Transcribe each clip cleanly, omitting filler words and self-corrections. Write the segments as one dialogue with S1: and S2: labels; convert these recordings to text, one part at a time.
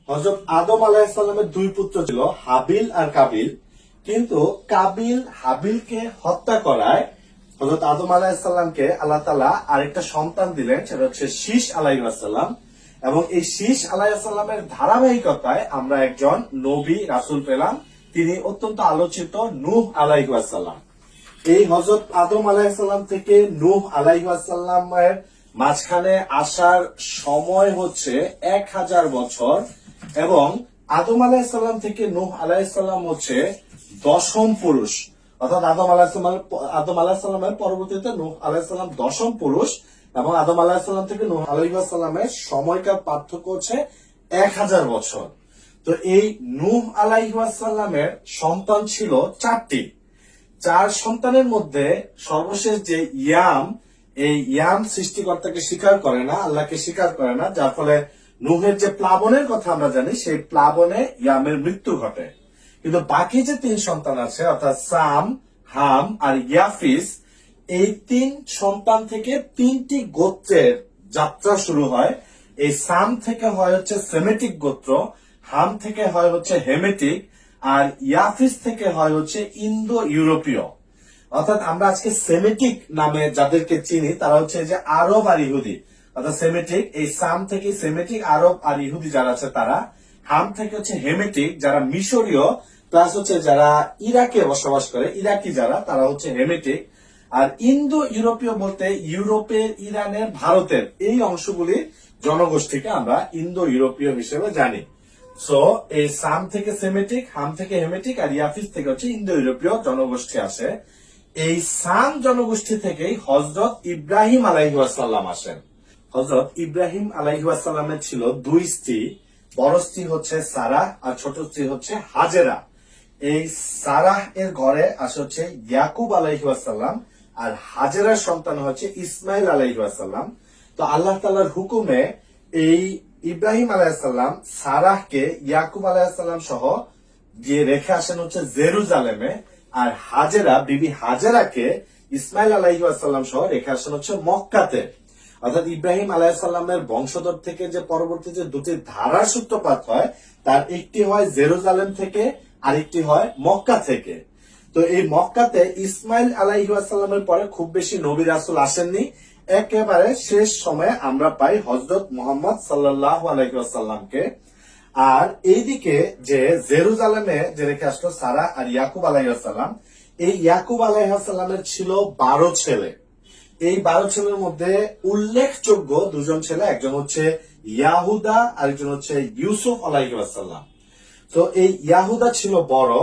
S1: হযরত আদম আলাইহিস সালামের দুই পুত্র ছিল, হাবিল আর কাবিল। কিন্তু কাবিল হাবিলকে হত্যা করায় হযরত আদম আলাইহিস সালামকে আল্লাহ তাআলা আরেকটা সন্তান দিলেন, সেটা হচ্ছে শীস আলাইহিস সালাম। এবং এই শীস আলাইহিস সালামের ধারাবাহিকতায় আমরা একজন নবী রাসূল পেলাম, তিনি অত্যন্ত আলোচিত নূহ আলাইহিস সালাম। এই হযরত আদম আলাইহিস সালাম থেকে নূহ আলাইহিস সালামের মাঝখানে আসার সময় হচ্ছে 1000 বছর, এবং আদম আলাইহিস সালাম থেকে নূহ আলাইহিস সালাম হচ্ছে দশম পুরুষ। অর্থাৎ আদম আলাইহিস সালামের পরবর্তীতে নূহ আলাইহিস সালাম দশম পুরুষ, এবং আদম আলাইহিস সালাম থেকে নূহ আলাইহিস সালামের সময়কার পার্থক্য হচ্ছে 1000 বছর। তো এই নূহ আলাইহিস সালামের সন্তান ছিল 4টি। 4 সন্তানের মধ্যে সর্বশেষ যে ইয়াম, এই ইয়াম সৃষ্টিকর্তাকে স্বীকার করে না, আল্লাহকে স্বীকার করে না, যার ফলে নূহের যে প্লাবনের কথা আমরা জানি, সেই প্লাবনে ইয়ামের মৃত্যু ঘটে। কিন্তু বাকি যে 3 সন্তান আছে, অর্থাৎ সাম, হাম আর ইয়াফিস, এই 3 সন্তান থেকে 3টি গোত্রের যাত্রা শুরু হয়। এই সাম থেকে হয় হচ্ছে সেমেটিক গোত্র, হাম থেকে হয় হচ্ছে হেমেটিক, আর ইয়াফিস থেকে হয় হচ্ছে ইন্দো ইউরোপীয়। অর্থাৎ আমরা আজকে সেমেটিক নামে যাদেরকে চিনি তারা হচ্ছে যে আরব আর ইহুদি। অর্থাৎ সেমেটিক, এই সাম থেকে সেমেটিক, আরব আর ইহুদি যারা আছে তারা। হাম থেকে হচ্ছে হেমেটিক, যারা মিশরীয়, প্লাস হচ্ছে যারা ইরাকে বসবাস করে, ইরাকি যারা, তারা হচ্ছে হেমেটিক। আর ইন্দো ইউরোপীয় বলতে ইউরোপের, ইরানের, ভারতের এই অংশগুলির জনগোষ্ঠীকে আমরা ইন্দো ইউরোপীয় হিসেবে জানি। সো এই সাম থেকে সেমেটিক, হাম থেকে হেমেটিক, আর ইয়াফিস থেকে হচ্ছে ইন্দো ইউরোপীয় জনগোষ্ঠী আসে। এই সাম জনগোষ্ঠী থেকেই হযরত ইব্রাহিম আলাইহিস সালাম আসেন। হযরত ইব্রাহিম আলাইহিস সালামের ছিল 2 স্ত্রী। বড় স্ত্রী হচ্ছে সারাহ আর ছোট স্ত্রী হচ্ছে হাজেরা। এই সারাহ এর ঘরে আসে হচ্ছে ইয়াকুব আলাইহিস সালাম, আর হাজেরার সন্তান হচ্ছে ইসমাইল আলাইহিস সালাম। তো আল্লাহ তাআলার হুকুমে এই ইব্রাহিম আলাইহিস সালাম সারাহকে ইয়াকুব আলাইহিস সালাম সহ গিয়ে রেখে আসেন হচ্ছে জেরুজালেমে, আর হাজেরা, বিবি হাজেরাকে ইসমাইল আলাইহিস সালাম সহ রেখে আসেন হচ্ছে মক্কাতে। অর্থাৎ ইব্রাহিম আলাইহিস সালামের বংশধর থেকে যে পরবর্তী যে 2টি ধারার সূত্রপাত হয়, তার একটি হয় জেরুজালেম থেকে, আরেকটি হয় মক্কা থেকে। তো এই মক্কাতে ইসমাইল আলাইহিস সালামের পরে খুব বেশি নবী রাসূল আসেননি। একেবারে শেষ সময়ে আমরা পাই হযরত মুহাম্মদ সাল্লাল্লাহু আলাইহি ওয়াসাল্লামকে। আর এইদিকে যে জেরুজালেমে যে রেখে আসলো সারাহ আর ইয়াকুব আলাইহিস সালাম, এই ইয়াকুব আলাইহিস সালামের ছিল 12 ছেলে। এই 12 ছেলের মধ্যে উল্লেখযোগ্য 2 জন ছেলে, একজন হচ্ছে ইয়াহুদা, আরেকজন হচ্ছে ইউসুফ আলাইহিস সালাম। তো এই ইয়াহুদা ছিল বড়,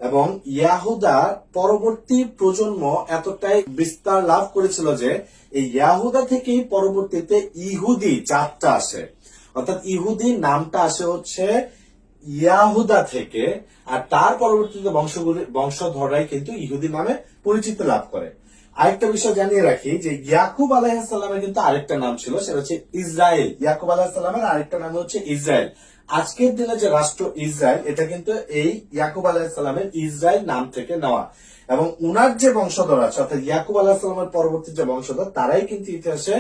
S1: এবং ইয়াহুদার পরবর্তী প্রজন্ম এতটাই বিস্তার লাভ করেছিল যে এই ইয়াহুদা থেকেই পরবর্তীতে ইহুদি জাতটা আসে। অর্থাৎ ইহুদি নামটা আসে হচ্ছে ইয়াহুদা থেকে, আর তার পরবর্তীতে বংশধররাই কিন্তু ইহুদি নামে পরিচিতি লাভ করে। আরেকটা বিষয় জানিয়ে রাখি যে ইয়াকুব আলাইহিস সালামের কিন্তু আরেকটা নাম ছিল, সেটা হচ্ছে ইসরায়েল। ইয়াকুব আলাইহিস সালামের আরেকটা নাম হচ্ছে ইসরায়েল। আজকের দিনে যে রাষ্ট্র ইসরায়েল, এটা কিন্তু এই ইয়াকুব আলাইহিস সালামের ইসরায়েল নাম থেকে নেওয়া। এবং উনার যে বংশধর আছে, অর্থাৎ ইয়াকুব আলাইহিস সালামের পরবর্তী যে বংশধর, তারাই কিন্তু ইতিহাসে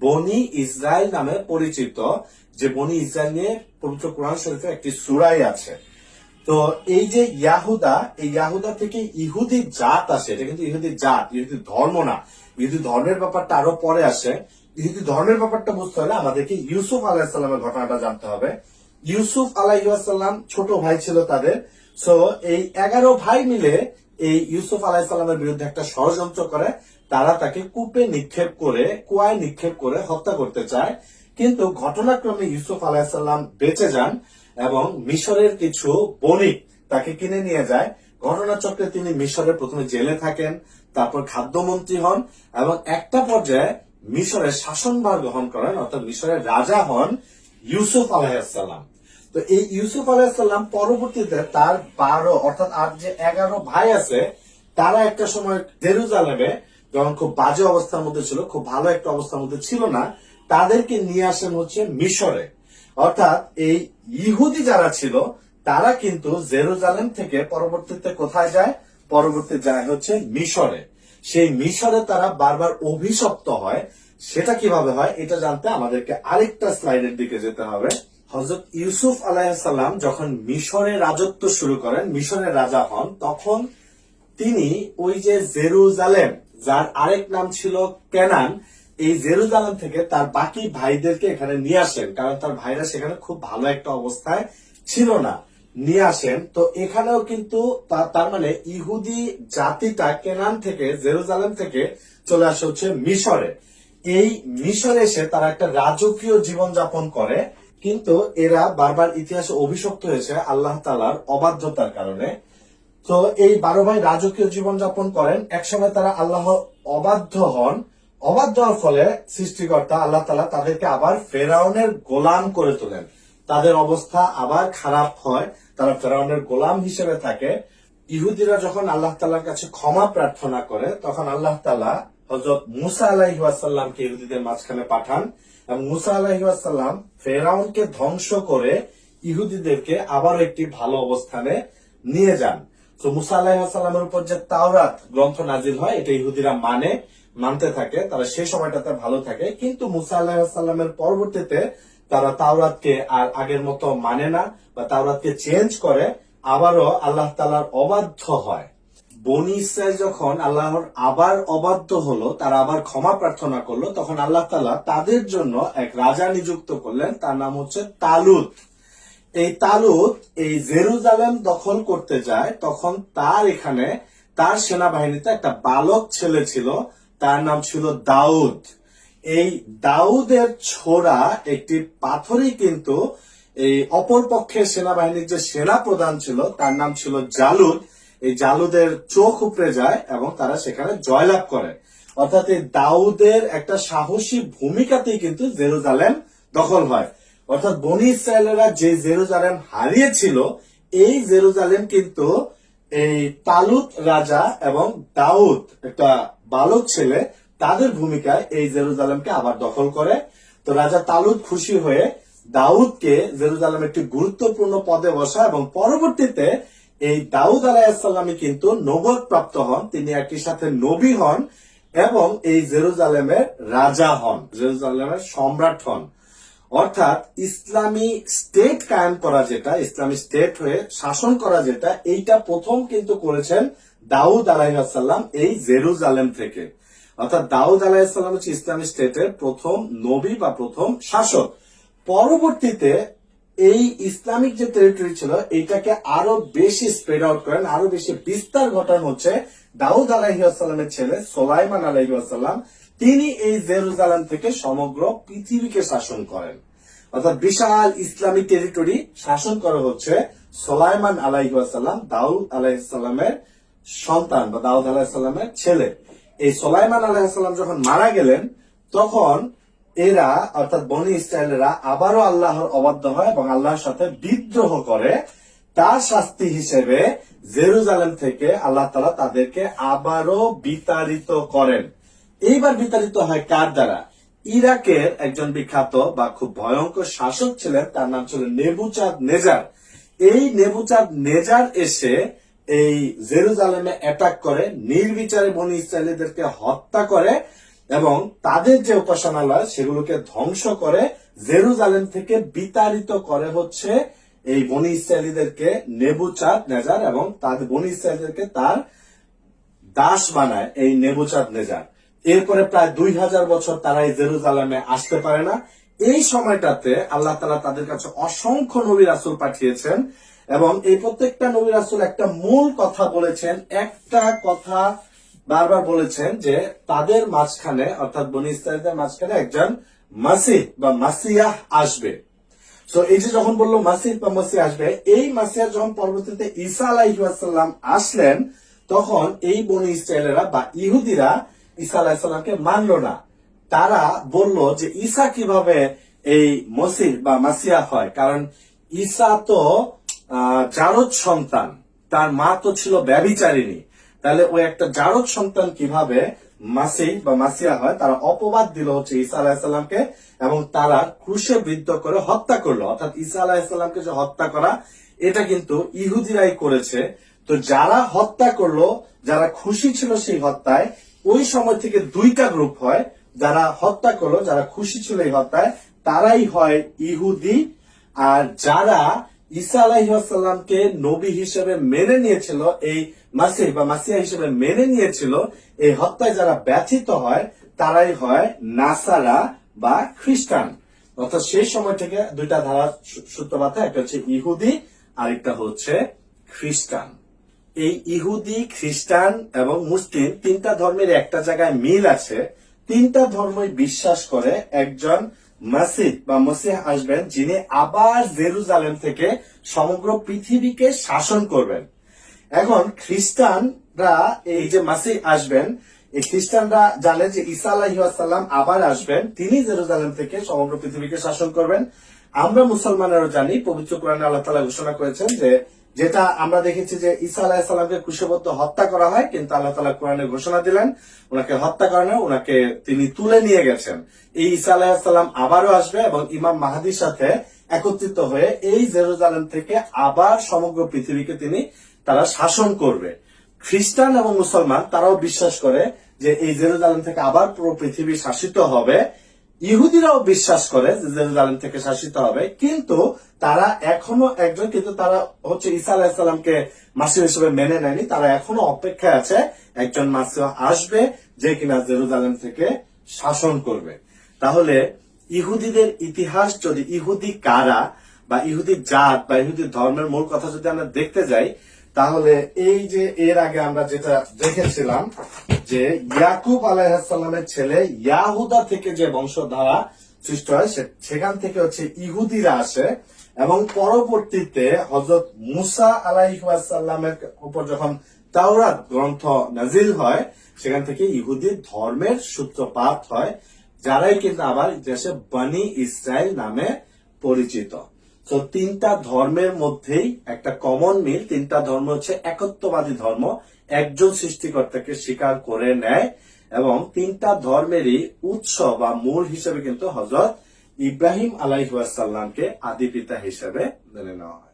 S1: বনি ইসরায়েল নামে পরিচিত। যে বনি ইসরায়েল নিয়ে পবিত্র কোরআন শরীফে একটি সূরাই আছে। তো এই যে ইয়াহুদা, এই ইয়াহুদা থেকে ইহুদি জাত আসে। এটা কিন্তু ইহুদি জাত, ইহুদি ধর্ম না। ইহুদি ধর্মের ব্যাপারটা আরো পরে আসে। ইহুদি ধর্মের ব্যাপারটা বুঝতে হলে আমাদেরকে ইউসুফ আলাইহিস সালামের ঘটনাটা জানতে হবে। ইউসুফ আলাইহিস সালাম ছোট ভাই ছিল তাদের। সো এই 11 ভাই মিলে এই ইউসুফ আলাইহিস সালামের বিরুদ্ধে একটা ষড়যন্ত্র করে। তারা তাকে কুয়ায় নিক্ষেপ করে হত্যা করতে চায়। কিন্তু ঘটনাক্রমে ইউসুফ আলাইহিস সালাম বেঁচে যান, এবং মিশরের কিছু বণিক তাকে কিনে নিয়ে যায়। ঘটনাচক্রে তিনি মিশরের প্রথমে জেলে থাকেন, তারপর খাদ্যমন্ত্রী হন, এবং একটা পর্যায়ে মিশরের শাসনভার গ্রহণ করেন, অর্থাৎ মিশরের রাজা হন ইউসুফ আলাইহিস সালাম। তো এই ইউসুফ আলাইহিস সালাম পরবর্তীতে তার 12 অর্থাৎ আর যে 11 ভাই আছে, তারা একটা সময় জেরুজালেমে যখন খুব বাজে অবস্থার মধ্যে ছিল, খুব ভালো একটা অবস্থার মধ্যে ছিল না, তাদেরকে নিয়ে আসেন হচ্ছে মিশরে। অর্থাৎ এই ইহুদি যারা ছিল তারা কিন্তু জেরুজালেম থেকে পরবর্তীতে কোথায় যায়? পরবর্তী যায় হচ্ছে মিশরে। সেই মিশরে তারা বারবার অভিশপ্ত হয়। সেটা কিভাবে হয় এটা জানতে আমাদেরকে আরেকটা স্লাইডের দিকে যেতে হবে। হযরত ইউসুফ আলাইহিসসালাম যখন মিশরে রাজত্ব শুরু করেন, মিশরের রাজা হন, তখন তিনি ওই যে জেরুজালেম, যার আরেক নাম ছিল কেনান, এই জেরুজালেম থেকে তার বাকি ভাইদেরকে এখানে নিয়ে আসেন, কারণ তার ভাইরা সেখানে খুব ভালো একটা অবস্থায় ছিল না, নিয়ে আসেন। তো এখানেও কিন্তু তার মানে ইহুদি জাতিটা কেনান থেকে, জেরুজালেম থেকে চলে আসে হচ্ছে মিশরে। এই মিশরে এসে তারা একটা রাজকীয় জীবন যাপন করে, কিন্তু এরা বারবার ইতিহাসে অভিশপ্ত হয়েছে আল্লাহ তাআলার অবাধ্যতার কারণে। তো এই 12 ভাই রাজকীয় জীবন যাপন করেন, একসময় তারা আল্লাহ অবাধ্য হন। অবাধ্য হওয়ার ফলে সৃষ্টিকর্তা আল্লাহ তাআলা তাদেরকে আবার ফেরাউনের গোলাম করে তোলেন। তাদের অবস্থা আবার খারাপ হয়, তারা ফেরাউনের গোলাম হিসেবে থাকে। ইহুদিরা যখন আল্লাহ তাআলার কাছে ক্ষমা প্রার্থনা করে, তখন আল্লাহ তাআলা হযরত মুসা আলাইহিস সালামকে ইহুদিদের মাঝখানে পাঠান, এবং মুসা আলাইহিস সালাম ফেরাউনকে ধ্বংস করে ইহুদিদেরকে আবার একটি ভালো অবস্থানে নিয়ে যান। তো মুসা আলাইহিস সালামের উপর যে তাওরাত গ্রন্থ নাজিল হয়, এটা ইহুদিরা মানতে থাকে, তারা সেই সময়টাতে ভালো থাকে। কিন্তু মুসা আলাইহিস সালামের পরবর্তীতে তারা তাওরাতকে আর আগের মতো মানে না, বা তাওরাতকে চেঞ্জ করে, আবারও আল্লাহ তাআলার অবাধ্য হয়। বনি ইসরাইল যখন আল্লাহর আবার অবাধ্য হলো, তারা আবার ক্ষমা প্রার্থনা করলো, তখন আল্লাহ তাআলা তাদের জন্য এক রাজা নিযুক্ত করলেন, তার নাম হচ্ছে তালুত। এই তালুত এই জেরুজালেম দখল করতে যায়, তখন তার সেনাবাহিনীতে একটা বালক ছেলে ছিল, তার নাম ছিল দাউদ। এই দাউদের ছোড়া একটি পাথরই কিন্তু এই অপর পক্ষের সেনাবাহিনীর যে সেনা প্রধান ছিল, তার নাম ছিল জালুদ, এই জালুদের চোখ উপড়ে যায় এবং তারা সেখানে জয়লাভ করে। অর্থাৎ এই দাউদের একটা সাহসী ভূমিকাতেই কিন্তু জেরুজালেম দখল হয়। অর্থাৎ বনি ইসরায়েলেরা যে জেরুজালেম হারিয়েছিল, এই জেরুজালেম কিন্তু এই তালুত রাজা এবং দাউদ একটা বালক ছেলে, তাদের ভূমিকায় এই জেরুজালেমকে আবার দখল করে। তো রাজা তালুত খুশি হয়ে দাউদকে জেরুজালেম একটি গুরুত্বপূর্ণ পদে বসা, এবং পরবর্তীতে এই দাউদ আলাইহিসসালামই কিন্তু নবুয়ত প্রাপ্ত হন, তিনি একই সাথে নবী হন এবং এই জেরুজালেমের রাজা হন, জেরুজালেমের সম্রাট হন। অর্থাৎ ইসলামী স্টেট কায়েম করা, যেটা ইসলামী স্টেট হয়ে শাসন করা, যেটা এইটা প্রথম কিন্তু করেছেন দাউদ আলাইহিসসালাম এই জেরুজালেম থেকে। অর্থাৎ দাউদ আলাইহিসসালাম হচ্ছে ইসলামী স্টেটের প্রথম নবী বা প্রথম শাসক। পরবর্তীতে এই ইসলামিক যে টেরিটরি ছিল, এইটাকে আরো বেশি স্প্রেড আউট করেন, আরো বেশি বিস্তার ঘটান হচ্ছে দাউদ আলাইহিসসালামের ছেলে সুলাইমান আলাইহিসসালাম। তিনি এই জেরুজালেম থেকে সমগ্র পৃথিবীকে শাসন করেন। অর্থাৎ বিশাল ইসলামিক টেরিটরি শাসন করা হচ্ছে সুলাইমান আলাইহিসসালাম, দাউদ আলাইহিসসালামের সন্তান বা দাউদ আলাইহিসসালামের ছেলে। এই সুলাইমান আলাইহিসসালাম যখন মারা গেলেন, তখন এরা অর্থাৎ বনি ইসরায়েলেরা আবারও আল্লাহর অবাধ্য হয় এবং আল্লাহর সাথে বিদ্রোহ করে। তার শাস্তি হিসেবে জেরুজালেম থেকে আল্লাহ তাআলা তাদেরকে আবারও বিতাড়িত করেন। এইবার বিতাড়িত হয় কার দ্বারা? ইরাকের একজন বিখ্যাত বা খুব ভয়ঙ্কর শাসক ছিলেন, তার নাম ছিল নেবুচাঁদ নেজার। এই নেবুচাঁদ নেজার এসে এই জেরুজালেমে অ্যাটাক করে, নির্বিচারে বনি ইসরায়েলীদেরকে হত্যা করে এবং তাদের যে উপাসনালয় সেগুলোকে ধ্বংস করে, জেরুজালেম থেকে বিতাড়িত করে হচ্ছে এই বনি ইসরায়েলীদেরকে নেবুচাঁদ নেজার, এবং তাদের বনি ইসরায়েলীদেরকে তার দাস বানায় এই নেবুচাঁদ নেজার। এরপরে প্রায় 2000 বছর তারা এই জেরুজালেমে আসতে পারে না। এই সময়টাতে আল্লাহ তাআলা তাদের কাছে অসংখ্য নবী রাসূল পাঠিয়েছেন, এবং এই প্রত্যেকটা নবী রাসূল একটা মূল কথা বলেছেন, একটা কথা বারবার বলেছেন যে তাদের মাঝখানে অর্থাৎ বনি ইসরায়েলদের মাঝখানে একজন মাসিহ বা মাসিয়াহ আসবে। তো এই যে যখন বললো মাসিহ বা মাসিহ আসবে, এই মাসিহ যখন পরবর্তীতে ঈসা আলাইহিস সালাম আসলেন, তখন এই বনি ইসরায়েলেরা বা ইহুদিরা ঈসা আলাইহিস সালামকে মানলো না। তারা বলল যে ঈসা কিভাবে এই মসিহ বা মাসিয়া হয়, কারণ ঈসা তো জারদ সন্তান, তার মা তো ছিল ব্যভিচারিণী, তাহলে ওই একটা জারদ সন্তান কিভাবে মাসিহ বা মাসিয়া হয়। তারা অপবাদ দিল হচ্ছে ঈসা আলাইহিস সালামকে, এবং তারা ক্রুশে বিদ্ধ করে হত্যা করলো। অর্থাৎ ঈসা আলাইহিস সালামকে যে হত্যা করা, এটা কিন্তু ইহুদিরাই করেছে। তো যারা হত্যা করলো, যারা খুশি ছিল সেই হত্যায়, ওই সময় থেকে দুইটা গ্রুপ হয়। যারা হত্যা করলো, যারা খুশি ছিল এই হত্যায়, তারাই হয় ইহুদি, আর যারা ঈসা আলাইহিসসালামকে নবী হিসেবে মেনে নিয়েছিল, এই মাসিহ বা মাসিহা হিসেবে মেনে নিয়েছিল, এই হত্যায় যারা ব্যথিত হয় তারাই হয় নাসারা বা খ্রিস্টান। অর্থাৎ সেই সময় থেকে দুইটা ধারা সূত্রপাত হয়, একটা হচ্ছে ইহুদি আর একটা হচ্ছে খ্রিস্টান। এই ইহুদি, খ্রিস্টান এবং মুসলিম তিনটা ধর্মের একটা জায়গায় মিল আছে। তিনটা ধর্মই বিশ্বাস করে একজন মাসিহ বা মসিহ আসবেন, যিনি আবার জেরুজালেম থেকে সমগ্র পৃথিবীকে শাসন করবেন। এখন খ্রিস্টানরা এই যে মাসিহ আসবেন, এই খ্রিস্টানরা জানে যে ঈসা আলাইহিসসালাম আবার আসবেন, তিনি জেরুজালেম থেকে সমগ্র পৃথিবীকে শাসন করবেন। আমরা মুসলমানেরও জানি, পবিত্র কোরআনে আল্লাহ তাআলা ঘোষণা করেছেন যে, যেটা আমরা দেখেছি যে ঈসা আলাইহিসসালামকে ক্রুশবদ্ধ হত্যা করা হয়, কিন্তু আল্লাহ তাআলা কোরআনে ঘোষণা দিলেন ওনাকে হত্যা করেন না, ওনাকে তিনি তুলে নিয়ে গেছেন। এই ঈসা আলাইহিসসালাম আবারও আসবে এবং ইমাম মাহদির সাথে একত্রিত হয়ে এই জেরুজালেম থেকে আবার সমগ্র পৃথিবীকে তারা শাসন করবে। খ্রিস্টান এবং মুসলমান তারাও বিশ্বাস করে যে এই জেরুজালেম থেকে আবার পুরো পৃথিবী শাসিত হবে। ইহুদিরাও বিশ্বাস করে যে জেরুজালেম থেকে শাসিত হবে, কিন্তু তারা এখনো একজন, কিন্তু তারা হচ্ছে ঈসা আলাইহিসসালামকে মাসিহ হিসেবে মেনে নেয়নি। তারা এখনো অপেক্ষায় আছে একজন মাসিহ আসবে যে কিনা জেরুজালেম থেকে শাসন করবে। তাহলে ইহুদিদের ইতিহাস, যদি ইহুদি কারা বা ইহুদি জাত বা ইহুদি ধর্মের মূল কথা যদি আমরা দেখতে যাই, তাহলে এই যে এর আগে আমরা যেটা দেখেছিলাম যে ইয়াকুব আলাইহিসসালামের ছেলে ইয়াহুদা থেকে যে বংশধারা সৃষ্টি হয়, সেখান থেকে হচ্ছে ইহুদিরা আসে এবং পরবর্তীতে হযরত মুসা আলাইহিসসালামের উপর যখন তাওরাত গ্রন্থ নাজিল হয়, সেখান থেকে ইহুদি ধর্মের সূত্রপাত হয়, যারাই কিন্তু আবার ইতিহাসে বনি ইসরায়েল নামে পরিচিত। তো তিনটা ধর্মের মধ্যেই একটা কমন মিল, তিনটা ধর্ম হচ্ছে একত্ববাদী ধর্ম, একজন সৃষ্টিকর্তাকে স্বীকার করে নেয় এবং তিনটা ধর্মেরই উৎস বা মূল হিসেবে কিন্তু হযরত ইব্রাহিম আলাইহিসসালামকে আদি পিতা হিসেবে মেনে নেওয়া হয়।